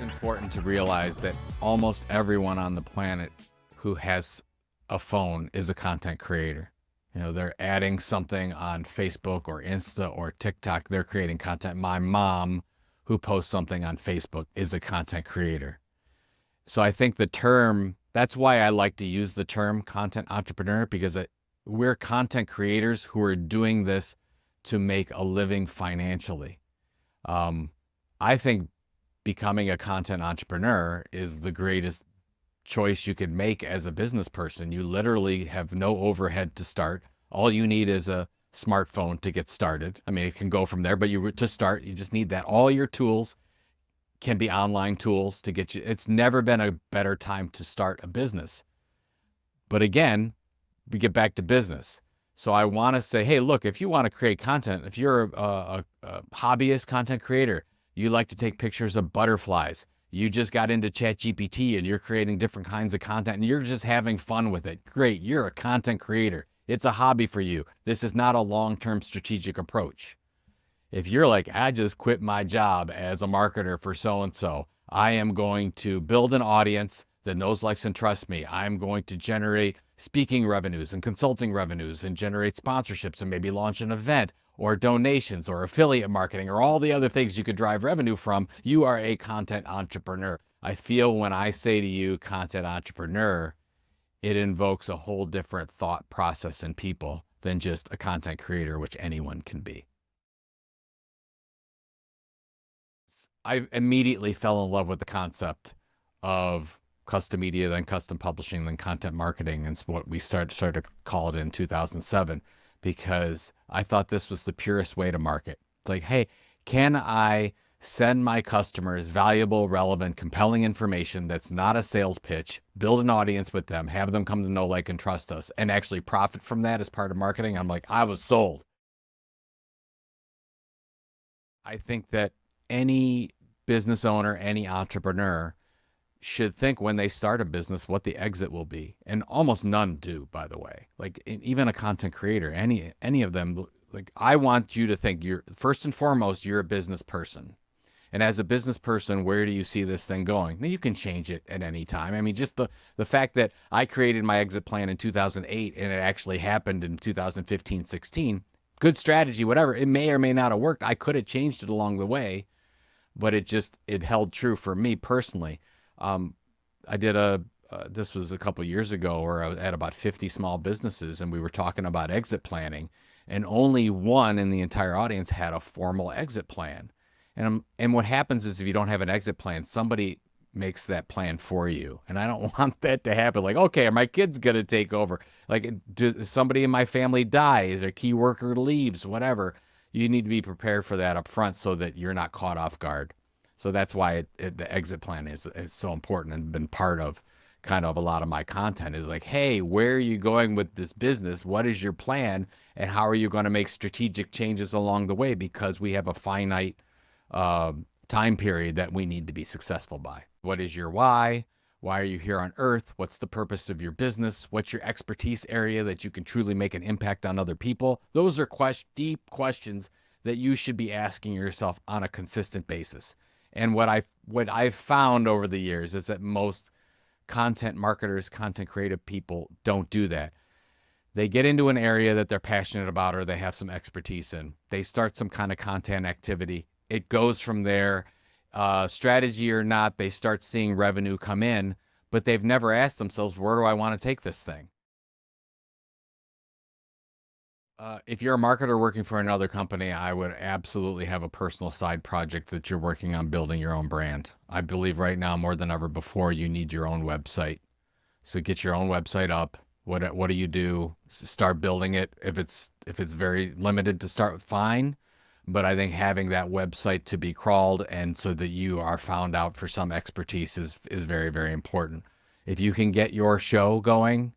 Important to realize that almost everyone on the planet who has a phone is a content creator. You know, they're adding something on Facebook or Insta or TikTok. They're creating content. My mom, who posts something on Facebook, is a content creator. So I think the term, that's why I like to use the term content entrepreneur, because we're content creators who are doing this to make a living financially. I think becoming a content entrepreneur is the greatest choice you could make as a business person. You literally have no overhead to start. All you need is a smartphone to get started. I mean, it can go from there, but to start, you just need that. All your tools can be online tools to get you. It's never been a better time to start a business. But again, we get back to business. So I want to say, hey, look, if you want to create content, if you're a hobbyist content creator, you like to take pictures of butterflies, you just got into ChatGPT and you're creating different kinds of content and you're just having fun with it. Great. You're a content creator. It's a hobby for you. This is not a long-term strategic approach. If you're like, I just quit my job as a marketer for so-and-so, I am going to build an audience that knows, likes, and trusts me. I'm going to generate speaking revenues and consulting revenues and generate sponsorships and maybe launch an event or donations or affiliate marketing or all the other things you could drive revenue from. You are a content entrepreneur. I feel when I say to you content entrepreneur, it invokes a whole different thought process in people than just a content creator, which anyone can be. I immediately fell in love with the concept of custom media, then custom publishing, then content marketing, and what we started to call it in 2007, because I thought this was the purest way to market. It's like, hey, can I send my customers valuable, relevant, compelling information that's not a sales pitch, build an audience with them, have them come to know, like, and trust us, and actually profit from that as part of marketing? I'm like, I was sold. I think that any business owner, any entrepreneur should think when they start a business what the exit will be. And almost none do, by the way. Like even a content creator, any of them, like I want you to think you're first and foremost, you're a business person. And as a business person, where do you see this thing going? Now, you can change it at any time. I mean, just the fact that I created my exit plan in 2008 and it actually happened in 2015, 16, good strategy, whatever. It may or may not have worked. I could have changed it along the way, but it held true for me personally. I did this was a couple years ago where I was at about 50 small businesses and we were talking about exit planning, and only one in the entire audience had a formal exit plan. And what happens is if you don't have an exit plan, somebody makes that plan for you. And I don't want that to happen. Like, okay, are my kids going to take over? Like, does somebody in my family die? Is a key worker leaves? Whatever. You need to be prepared for that up front so that you're not caught off guard. So that's why the exit plan is so important and been part of kind of a lot of my content is like, hey, where are you going with this business? What is your plan? And how are you going to make strategic changes along the way? Because we have a finite time period that we need to be successful by. What is your why? Why are you here on earth? What's the purpose of your business? What's your expertise area that you can truly make an impact on other people? Those are deep questions that you should be asking yourself on a consistent basis. And what I've found over the years is that most content marketers, content creative people don't do that. They get into an area that they're passionate about or they have some expertise in. They start some kind of content activity. It goes from there. Strategy or not, they start seeing revenue come in, but they've never asked themselves, where do I want to take this thing? If you're a marketer working for another company, I would absolutely have a personal side project that you're working on building your own brand. I believe right now more than ever before, you need your own website. So get your own website up. What do you do? Start building it. If it's very limited to start with, fine. But I think having that website to be crawled and so that you are found out for some expertise is very, very important. If you can get your show going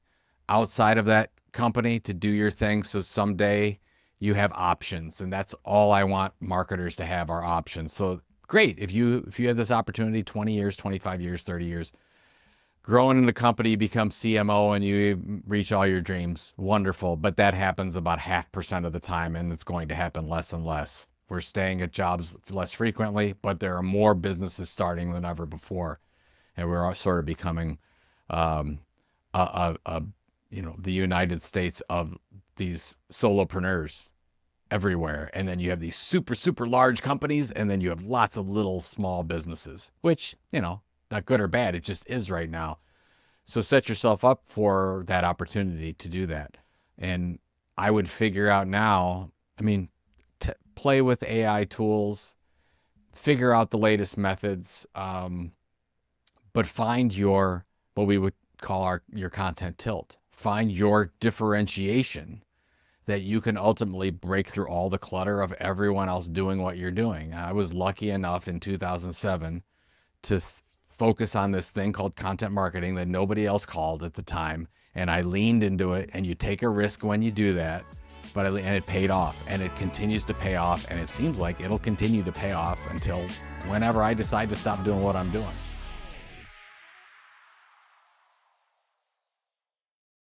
outside of that company to do your thing, so someday you have options, and that's all I want marketers to have are options. So great, if you have this opportunity, 20 years, 25 years, 30 years, growing in the company, you become CMO and you reach all your dreams, wonderful. But that happens about 0.5% of the time, and it's going to happen less and less. We're staying at jobs less frequently, but there are more businesses starting than ever before, and we're all sort of becoming, um, the United States of these solopreneurs everywhere. And then you have these super, super large companies, and then you have lots of little small businesses, which, not good or bad. It just is right now. So set yourself up for that opportunity to do that. And I would figure out now, play with AI tools, figure out the latest methods, but find what we would call your content tilt. Find your differentiation that you can ultimately break through all the clutter of everyone else doing what you're doing. I was lucky enough in 2007 to focus on this thing called content marketing that nobody else called at the time. And I leaned into it, and you take a risk when you do that, and it paid off, and it continues to pay off. And it seems like it'll continue to pay off until whenever I decide to stop doing what I'm doing.